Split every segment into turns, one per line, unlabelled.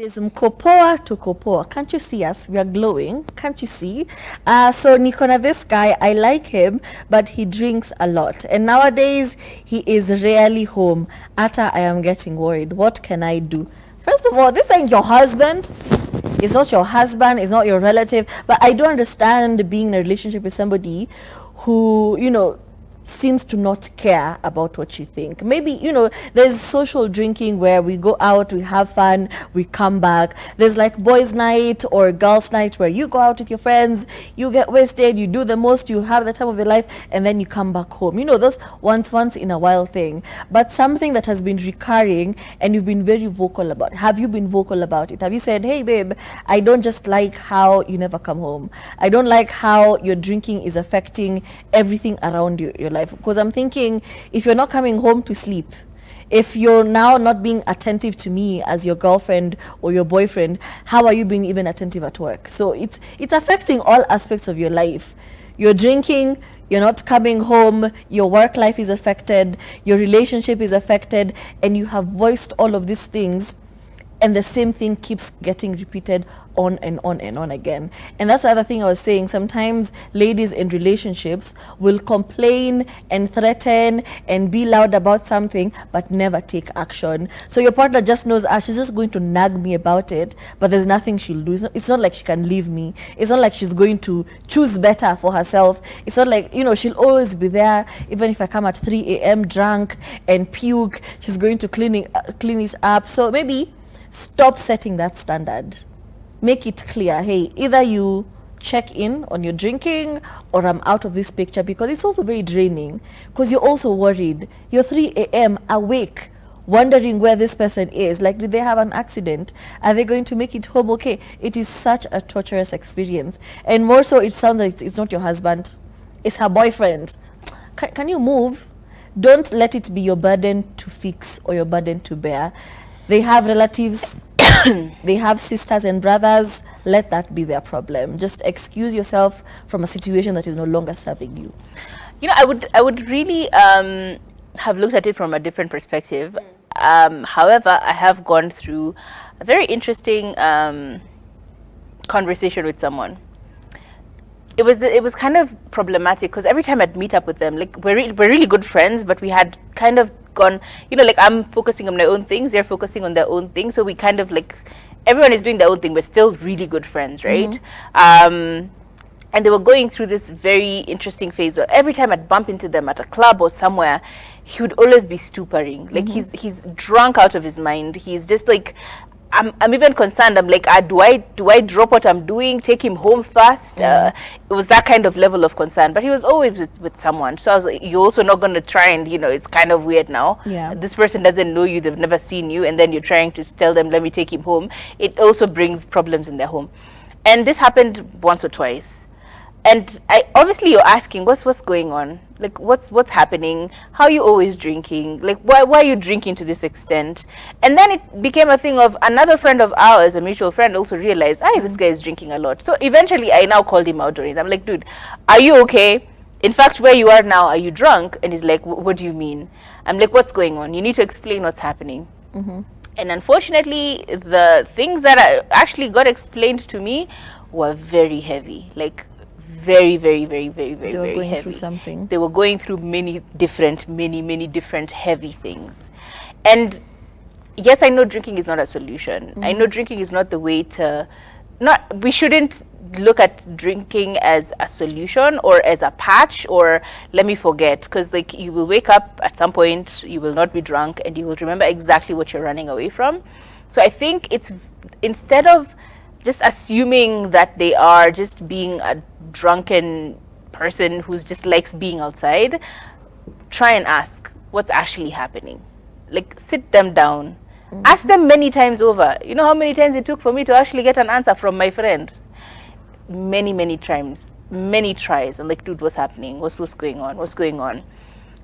is mkopoa to kopoa. Can't you see us? We are glowing. Can't you see? So Nikona, this guy, I like him, but he drinks a lot. And nowadays, he is rarely home. Ata, I am getting worried. What can I do? First of all, this ain't your husband. It's not your husband. It's not your relative. But I do understand being in a relationship with somebody who, seems to not care about what you think. Maybe, there's social drinking where we go out, we have fun, we come back. There's like boys' night or girls' night where you go out with your friends, you get wasted, you do the most, you have the time of your life, and then you come back home. Those once in a while thing. But something that has been recurring and you've been very vocal about. Have you been vocal about it? Have you said, hey babe, I don't just like how you never come home. I don't like how your drinking is affecting everything around you, your life. Because I'm thinking, if you're not coming home to sleep, if you're now not being attentive to me as your girlfriend or your boyfriend, how are you being even attentive at work? So it's affecting all aspects of your life. You're drinking, you're not coming home, your work life is affected, your relationship is affected, and you have voiced all of these things, and the same thing keeps getting repeated on and on and on again. And that's the other thing I was saying. Sometimes ladies in relationships will complain and threaten and be loud about something, but never take action. So your partner just knows, she's just going to nag me about it, but there's nothing she'll do. It's not like she can leave me. It's not like she's going to choose better for herself. It's not like, she'll always be there. Even if I come at 3 a.m. drunk and puke, she's going to clean it up. So maybe stop setting that standard. Make it clear, hey, either you check in on your drinking or I'm out of this picture, because it's also very draining, because you're also worried. You're 3 a.m. awake, wondering where this person is. Like, did they have an accident? Are they going to make it home okay? It is such a torturous experience. And more so, it sounds like it's not your husband, it's her boyfriend. Can you move? Don't let it be your burden to fix or your burden to bear. They have relatives, they have sisters and brothers. Let that be their problem. Just excuse yourself from a situation that is no longer serving you.
I would really have looked at it from a different perspective. However, I have gone through a very interesting conversation with someone. It was kind of problematic, because every time I'd meet up with them, like we're really good friends, but we had kind of gone, like I'm focusing on my own things, they're focusing on their own things, so we kind of like, everyone is doing their own thing, we're still really good friends, right? And they were going through this very interesting phase where every time I'd bump into them at a club or somewhere, he would always be stupering. Like he's drunk out of his mind. He's just like, I'm even concerned. I'm like, do I drop what I'm doing, take him home first? It was that kind of level of concern. But he was always with someone. So I was like, you're also not going to try and, it's kind of weird now.
Yeah.
This person doesn't know you, they've never seen you, and then you're trying to tell them, let me take him home. It also brings problems in their home. And this happened once or twice. And obviously you're asking, what's going on? Like, what's happening? How are you always drinking? Like, why are you drinking to this extent? And then it became a thing of another friend of ours, a mutual friend, also realized, this guy is drinking a lot. So eventually I now called him out on it. I'm like, dude, are you okay? In fact, where you are now, are you drunk? And he's like, what do you mean? I'm like, what's going on? You need to explain what's happening. And unfortunately, the things that actually got explained to me were very heavy. Like, very, very, very, very, very, very heavy. They were going through something. They were going through many different heavy things. And yes, I know drinking is not a solution. I know drinking is not the way to, we shouldn't look at drinking as a solution or as a patch or let me forget, because like you will wake up at some point, you will not be drunk, and you will remember exactly what you're running away from. So I think it's, instead of just assuming that they are just being a drunken person who just likes being outside, try and ask what's actually happening. Like, sit them down. Ask them many times over. You know how many times it took for me to actually get an answer from my friend? Many times, many tries. I'm like, dude, what's happening? What's going on? What's going on?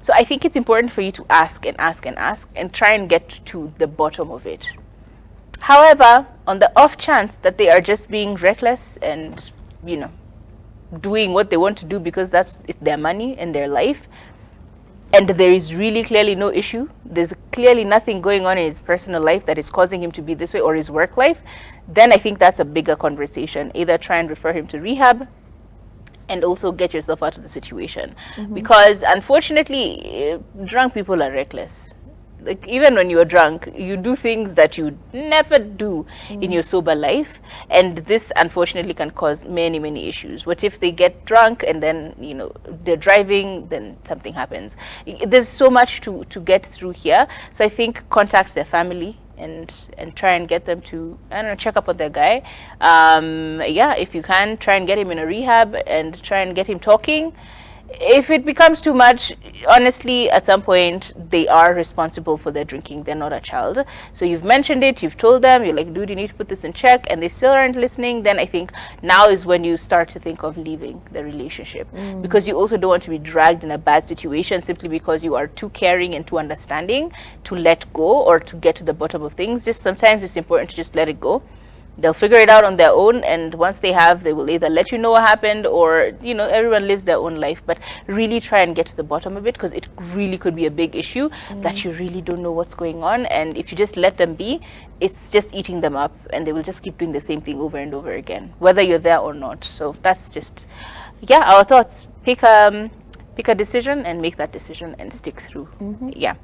So I think it's important for you to ask and ask and ask and try and get to the bottom of it. However, on the off chance that they are just being reckless and, doing what they want to do because that's their money and their life, and there is really clearly no issue, there's clearly nothing going on in his personal life that is causing him to be this way, or his work life, then I think that's a bigger conversation. Either try and refer him to rehab, and also get yourself out of the situation. Because unfortunately, drunk people are reckless. Like, even when you're drunk, you do things that you never do in your sober life, and this unfortunately can cause many issues. What if they get drunk and then, you know, they're driving, then something happens? There's so much to get through here. So I think contact their family and try and get them to, I don't know, check up on their guy. Yeah, if you can, try and get him in a rehab and try and get him talking. If it becomes too much, honestly, at some point, they are responsible for their drinking. They're not a child. So you've mentioned it, you've told them, you're like, dude, you need to put this in check, and they still aren't listening, then I think now is when you start to think of leaving the relationship. Because you also don't want to be dragged in a bad situation simply because you are too caring and too understanding to let go or to get to the bottom of things. Just sometimes it's important to just let it go. They'll figure it out on their own, and once they have, they will either let you know what happened, or, you know, everyone lives their own life. But really try and get to the bottom of it, because it really could be a big issue that you really don't know what's going on. And if you just let them be, it's just eating them up, and they will just keep doing the same thing over and over again, whether you're there or not. So that's just, yeah, our thoughts. Pick a decision and make that decision and stick through. Yeah,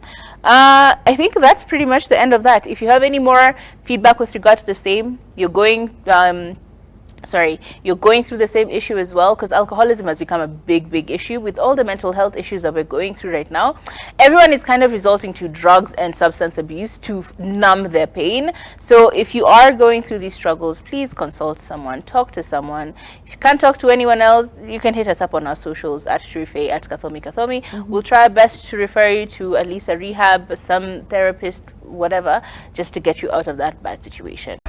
I think that's pretty much the end of that. If you have any more feedback with regard to the same, you're going through the same issue as well, because alcoholism has become a big issue with all the mental health issues that we're going through right now. Everyone is kind of resorting to drugs and substance abuse to numb their pain. So if you are going through these struggles, please consult someone, talk to someone. If you can't talk to anyone else, you can hit us up on our socials at Shurife, at Kathomi. We'll try our best to refer you to at least a rehab, some therapist, whatever, just to get you out of that bad situation.